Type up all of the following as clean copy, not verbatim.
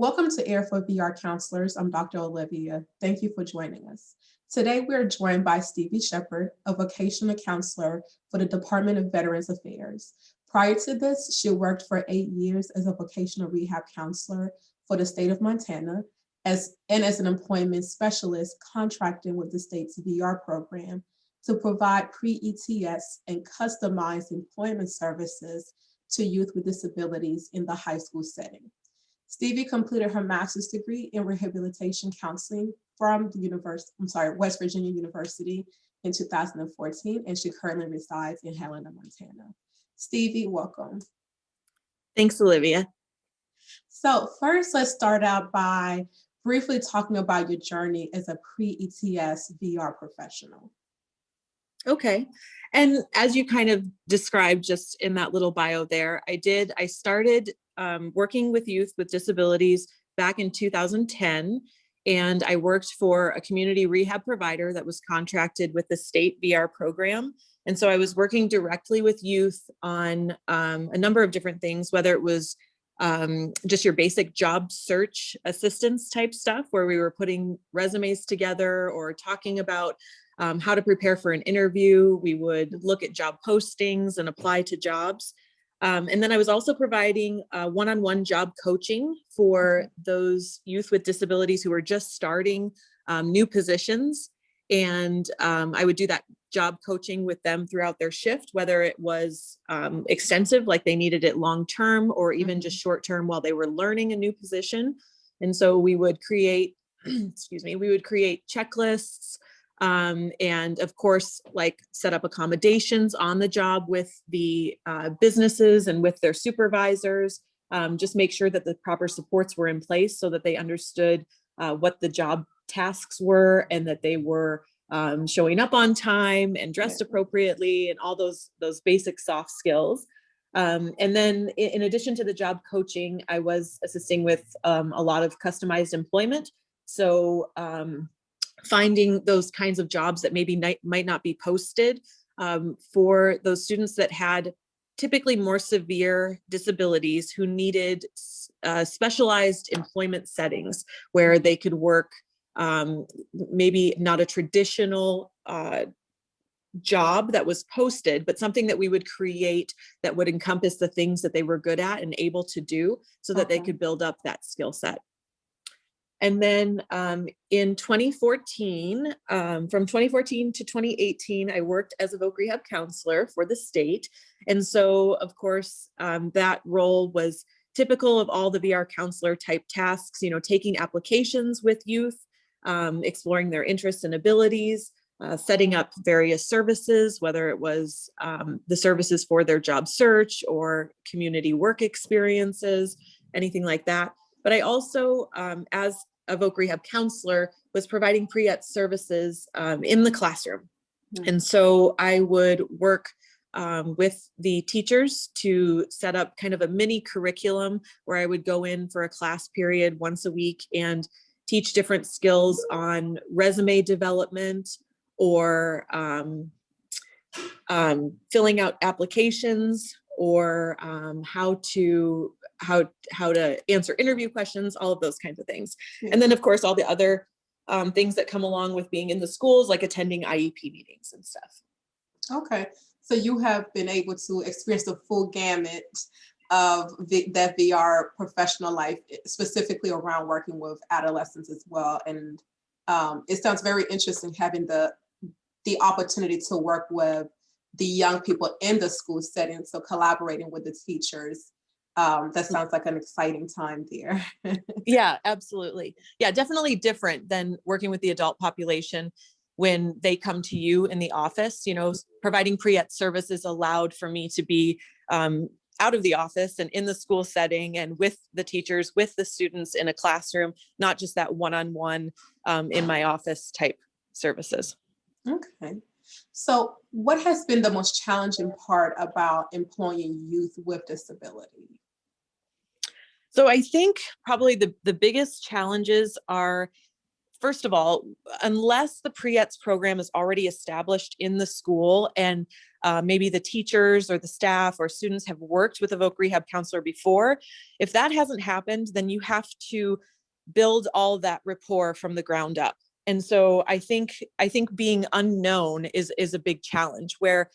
Welcome to AIR4VR Counselors. I'm Dr. Olivia. Thank you for joining us. Today, we're joined by Stevi Shepard, a vocational counselor for the Department of Veterans Affairs. Prior to this, she worked for 8 years as a vocational rehab counselor for the state of Montana as an employment specialist contracting with the state's VR program to provide pre-ETS and customized employment services to youth with disabilities in the high school setting. Stevi completed her master's degree in rehabilitation counseling from the West Virginia University in 2014, and she currently resides in Helena, Montana. Stevi, welcome. Thanks, Olivia. So first, let's start out by briefly talking about your journey as a pre-ETS VR professional. Okay. And as you kind of described just in that little bio there, I started working with youth with disabilities back in 2010. And I worked for a community rehab provider that was contracted with the state VR program. And so I was working directly with youth on a number of different things, whether it was just your basic job search assistance type stuff, where we were putting resumes together or talking about how to prepare for an interview. We would look at job postings and apply to jobs. And then I was also providing one-on-one job coaching for those youth with disabilities who were just starting new positions. And I would do that job coaching with them throughout their shift, whether it was extensive, like they needed it long-term, or even just short-term while they were learning a new position. And so we would create, we would create checklists, and of course, like set up accommodations on the job with the businesses and with their supervisors, just make sure that the proper supports were in place so that they understood what the job tasks were and that they were showing up on time and dressed appropriately and all those basic soft skills. And then in addition to the job coaching, I was assisting with a lot of customized employment. So finding those kinds of jobs that maybe might not be posted for those students that had typically more severe disabilities who needed specialized employment settings where they could work maybe not a traditional job that was posted, but something that we would create that would encompass the things that they were good at and able to do so that they could build up that skill set. And then in 2014, from 2014 to 2018, I worked as a voc rehab counselor for the state. And so, of course, that role was typical of all the VR counselor type tasks, taking applications with youth, exploring their interests and abilities, setting up various services, whether it was the services for their job search or community work experiences, anything like that. But I also, as a voc rehab counselor, was providing pre-ET services in the classroom. And so I would work with the teachers to set up kind of a mini curriculum where I would go in for a class period once a week and teach different skills on resume development or filling out applications or how to answer interview questions, all of those kinds of things. And then of course, all the other things that come along with being in the schools, like attending IEP meetings and stuff. Okay, so you have been able to experience the full gamut of that VR professional life, specifically around working with adolescents as well. And it sounds very interesting having the opportunity to work with the young people in the school setting, so collaborating with the teachers. That sounds like an exciting time there. Yeah, absolutely. Yeah, definitely different than working with the adult population when they come to you in the office. Providing pre-ET services allowed for me to be out of the office and in the school setting and with the teachers, with the students in a classroom, not just that one-on-one in my office type services. Okay. So what has been the most challenging part about employing youth with disability? So I think probably the biggest challenges are first of all, unless the pre-ETS program is already established in the school and maybe the teachers or the staff or students have worked with a voc rehab counselor before, if that hasn't happened, then you have to build all that rapport from the ground up. And so I think being unknown is a big challenge, where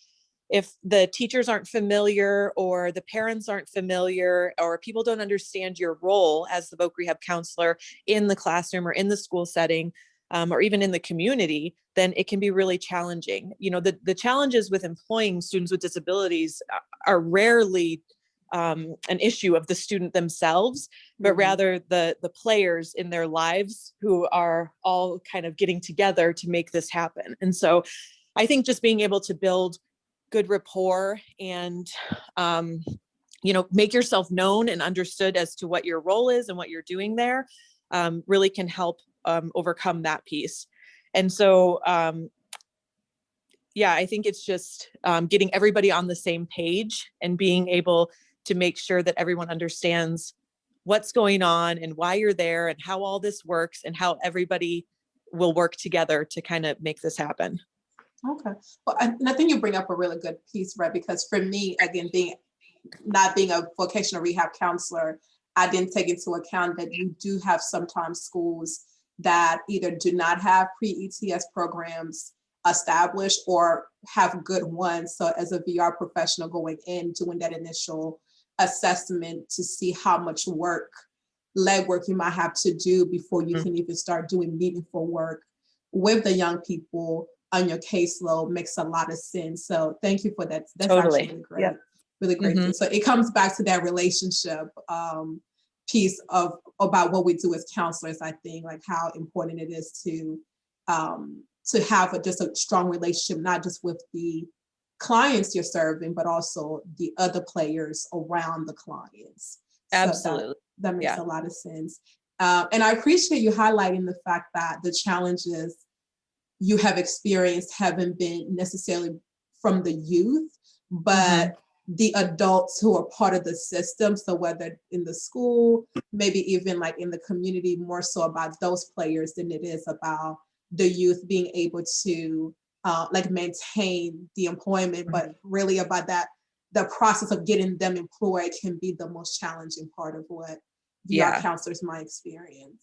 if the teachers aren't familiar or the parents aren't familiar or people don't understand your role as the voc rehab counselor in the classroom or in the school setting, or even in the community, then it can be really challenging. You know, the challenges with employing students with disabilities are rarely an issue of the student themselves, but rather the players in their lives who are all kind of getting together to make this happen. And so I think just being able to build good rapport and make yourself known and understood as to what your role is and what you're doing there really can help overcome that piece. And so I think it's just getting everybody on the same page and being able to make sure that everyone understands what's going on and why you're there and how all this works and how everybody will work together to kind of make this happen. Okay. Well, and I think you bring up a really good piece, right? Because for me, again, not being a vocational rehab counselor, I didn't take into account that you do have sometimes schools that either do not have pre-ETS programs established or have good ones. So as a VR professional going in, doing that initial assessment to see how much legwork you might have to do before you can even start doing meaningful work with the young people on your caseload makes a lot of sense. So thank you for that. That's Totally. actually really great. Yep. Really great. So it comes back to that relationship piece about what we do as counselors. I think like how important it is to have just a strong relationship, not just with the clients you're serving, but also the other players around the clients. Absolutely. So that makes a lot of sense. And I appreciate you highlighting the fact that the challenges you have experienced haven't been necessarily from the youth, but the adults who are part of the system. So whether in the school, maybe even like in the community, more so about those players than it is about the youth being able to maintain the employment, but really about the process of getting them employed can be the most challenging part of what VR counselors might experience.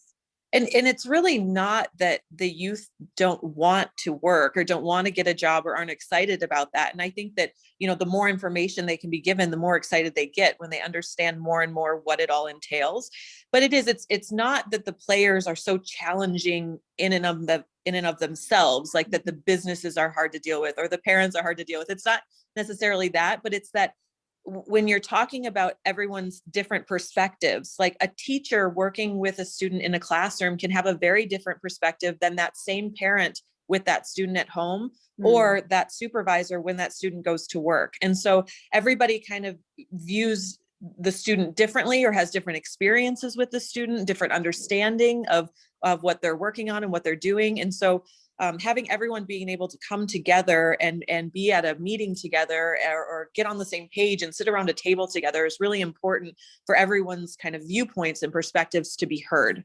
And it's really not that the youth don't want to work or don't want to get a job or aren't excited about that. And I think that, the more information they can be given, the more excited they get when they understand more and more what it all entails. But it's not that the players are so challenging in and of themselves, like that the businesses are hard to deal with or the parents are hard to deal with. It's not necessarily that, but it's that when you're talking about everyone's different perspectives, like a teacher working with a student in a classroom can have a very different perspective than that same parent with that student at home or that supervisor when that student goes to work. And so everybody kind of views the student differently or has different experiences with the student, different understanding of what they're working on and what they're doing. And so having everyone being able to come together and be at a meeting together or get on the same page and sit around a table together is really important for everyone's kind of viewpoints and perspectives to be heard.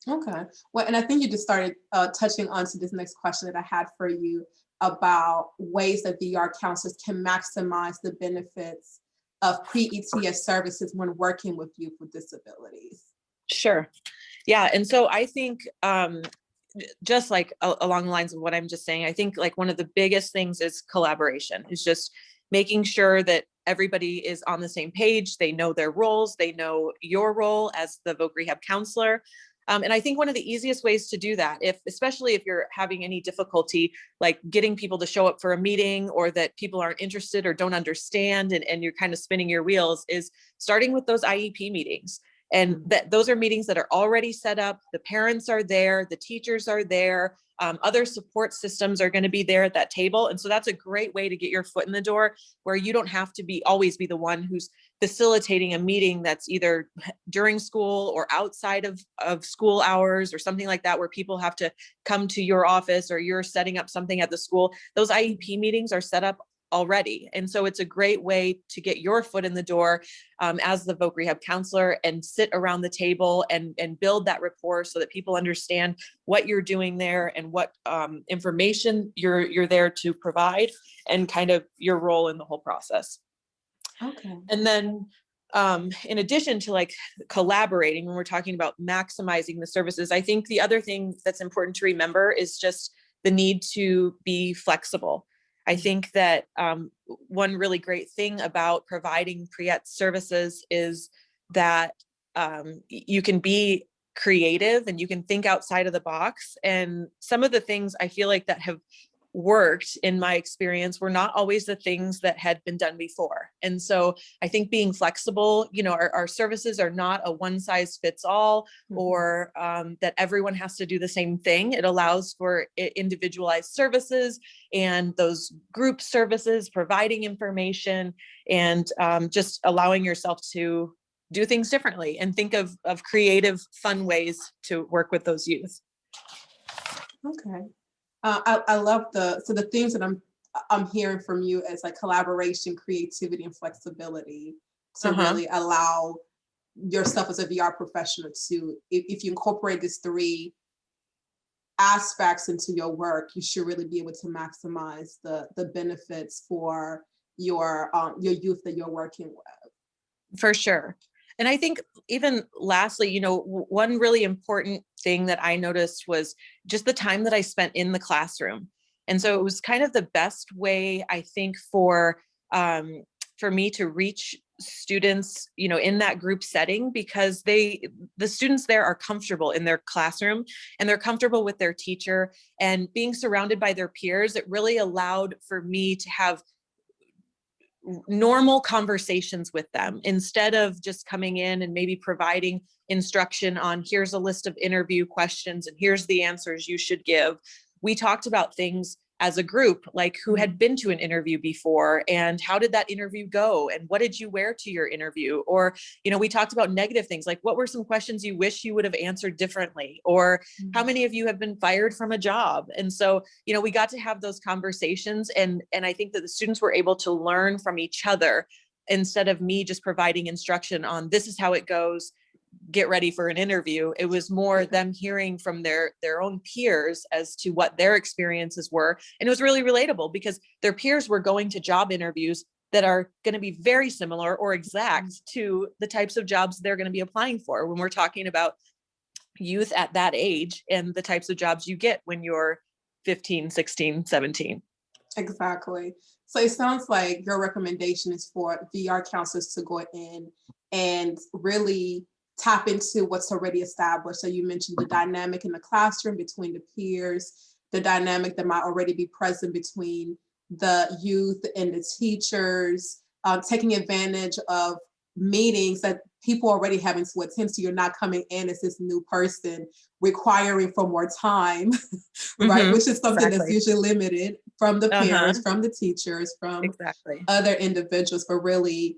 Okay. Well, and I think you just started touching on to this next question that I had for you about ways that VR counselors can maximize the benefits of pre-ETS services when working with youth with disabilities. Sure. Yeah. And so I think just like along the lines of what I'm just saying, I think like one of the biggest things is collaboration. Is just making sure that everybody is on the same page. They know their roles. They know your role as the voc rehab counselor. And I think one of the easiest ways to do that, especially if you're having any difficulty, like getting people to show up for a meeting or that people aren't interested or don't understand and you're kind of spinning your wheels, is starting with those IEP meetings. And those are meetings that are already set up. The parents are there, the teachers are there, other support systems are going to be there at that table. And so that's a great way to get your foot in the door where you don't have to always be the one who's facilitating a meeting that's either during school or outside of school hours or something like that, where people have to come to your office or you're setting up something at the school. Those IEP meetings are set up already. And so it's a great way to get your foot in the door as the voc rehab counselor and sit around the table and build that rapport so that people understand what you're doing there and what information you're there to provide and kind of your role in the whole process. Okay. And then in addition to like collaborating, when we're talking about maximizing the services, I think the other thing that's important to remember is just the need to be flexible. I think that one really great thing about providing pre-ET services is that you can be creative and you can think outside of the box. And some of the things I feel like that have worked in my experience were not always the things that had been done before. And so I think being flexible, you know, our services are not a one size fits all or that everyone has to do the same thing. It allows for individualized services and those group services, providing information and just allowing yourself to do things differently and think of creative, fun ways to work with those youth. Okay. I love the things that I'm hearing from you as like collaboration, creativity, and flexibility to really allow yourself as a VR professional to, if you incorporate these three aspects into your work, you should really be able to maximize the benefits for your youth that you're working with. For sure. And I think even lastly, you know, one really important thing that I noticed was just the time that I spent in the classroom. And so it was kind of the best way, I think, for me to reach students, you know, in that group setting, because the students there are comfortable in their classroom and they're comfortable with their teacher, and being surrounded by their peers, it really allowed for me to have normal conversations with them instead of just coming in and maybe providing instruction on here's a list of interview questions and here's the answers you should give. We talked about things as a group, like who had been to an interview before and how did that interview go and what did you wear to your interview? Or, you know, we talked about negative things like what were some questions you wish you would have answered differently, or how many of you have been fired from a job? And so, you know, we got to have those conversations, and I think that the students were able to learn from each other instead of me just providing instruction on this is how it goes, get ready for an interview. It was more them hearing from their own peers as to what their experiences were. And it was really relatable because their peers were going to job interviews that are going to be very similar or exact to the types of jobs they're going to be applying for when we're talking about youth at that age and the types of jobs you get when you're 15, 16, 17. Exactly. So it sounds like your recommendation is for VR counselors to go in and really tap into what's already established. So you mentioned the dynamic in the classroom between the peers, the dynamic that might already be present between the youth and the teachers, taking advantage of meetings that people already having to attend. So you're not coming in as this new person requiring for more time, right? Which is something that's usually limited from the peers, from the teachers, from other individuals, but really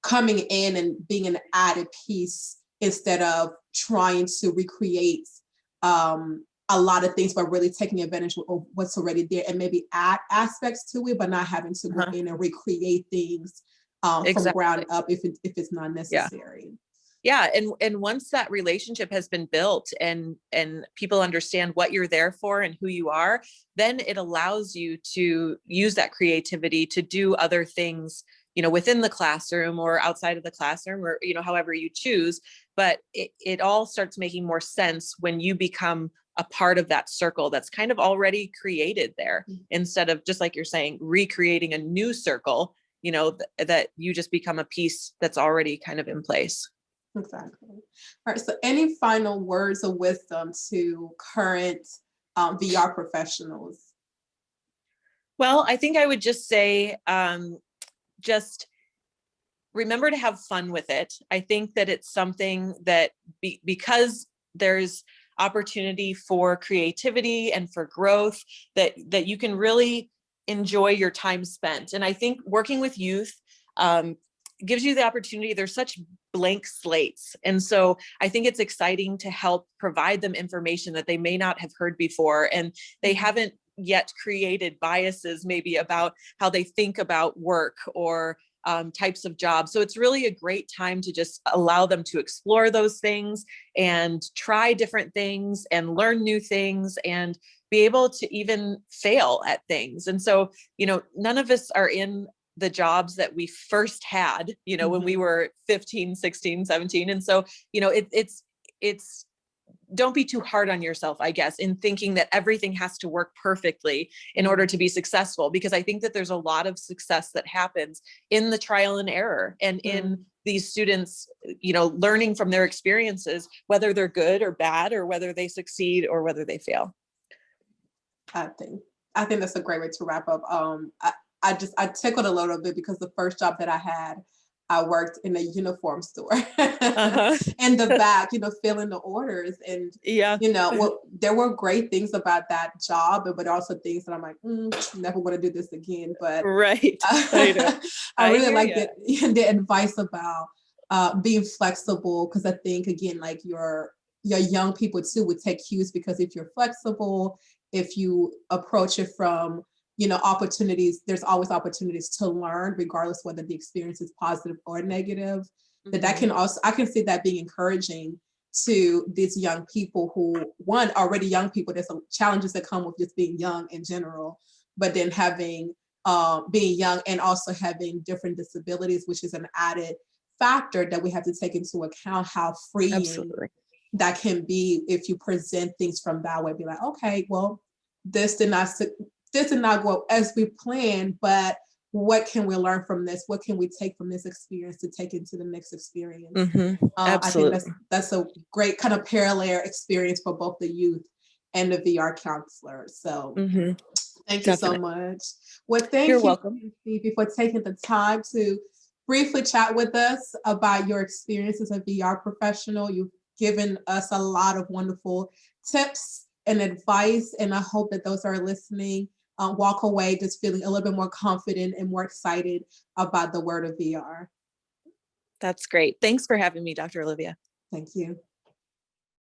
coming in and being an added piece instead of trying to recreate a lot of things, but really taking advantage of what's already there and maybe add aspects to it, but not having to go in and recreate things from ground up if it's not necessary. Yeah. And once that relationship has been built and people understand what you're there for and who you are, then it allows you to use that creativity to do other things, you know, within the classroom or outside of the classroom, or, you know, however you choose. But it all starts making more sense when you become a part of that circle that's kind of already created there, instead of, just like you're saying, recreating a new circle, you know, that you just become a piece that's already kind of in place. Exactly. All right. So any final words of wisdom to current VR professionals? Well, I think I would just say, just remember to have fun with it. I think that it's something that because there's opportunity for creativity and for growth, that you can really enjoy your time spent. And I think working with youth gives you the opportunity. There's such blank slates. And so I think it's exciting to help provide them information that they may not have heard before. And they haven't yet created biases maybe about how they think about work or types of jobs. So it's really a great time to just allow them to explore those things and try different things and learn new things and be able to even fail at things. And so, none of us are in the jobs that we first had, when we were 15, 16, 17. And so, it's don't be too hard on yourself, I guess, in thinking that everything has to work perfectly in order to be successful, because I think that there's a lot of success that happens in the trial and error and in these students, learning from their experiences, whether they're good or bad, or whether they succeed or whether they fail. I think that's a great way to wrap up. I tickled a little bit because the first job that I had, I worked in a uniform store in the back, filling the orders. And, Yeah. there were great things about that job, but also things that I'm like, never want to do this again. But right. I really like the advice about being flexible, because I think, again, like your young people too would take cues, because if you're flexible, if you approach it from opportunities, there's always opportunities to learn, regardless whether the experience is positive or negative. That can also, I can see that being encouraging to these young people who, one, already young people, there's some challenges that come with just being young in general, but then having, being young and also having different disabilities, which is an added factor that we have to take into account, how freeing that can be if you present things from that way. Be like, okay, well, this did not go as we planned, but what can we learn from this? What can we take from this experience to take into the next experience? I think that's a great kind of parallel experience for both the youth and the VR counselor. So thank you so much. Well, thank you, welcome, Stevie, for taking the time to briefly chat with us about your experience as a VR professional. You've given us a lot of wonderful tips and advice, and I hope that those who are listening walk away just feeling a little bit more confident and more excited about the word of VR. That's great. Thanks for having me, Dr. Olivia. Thank you.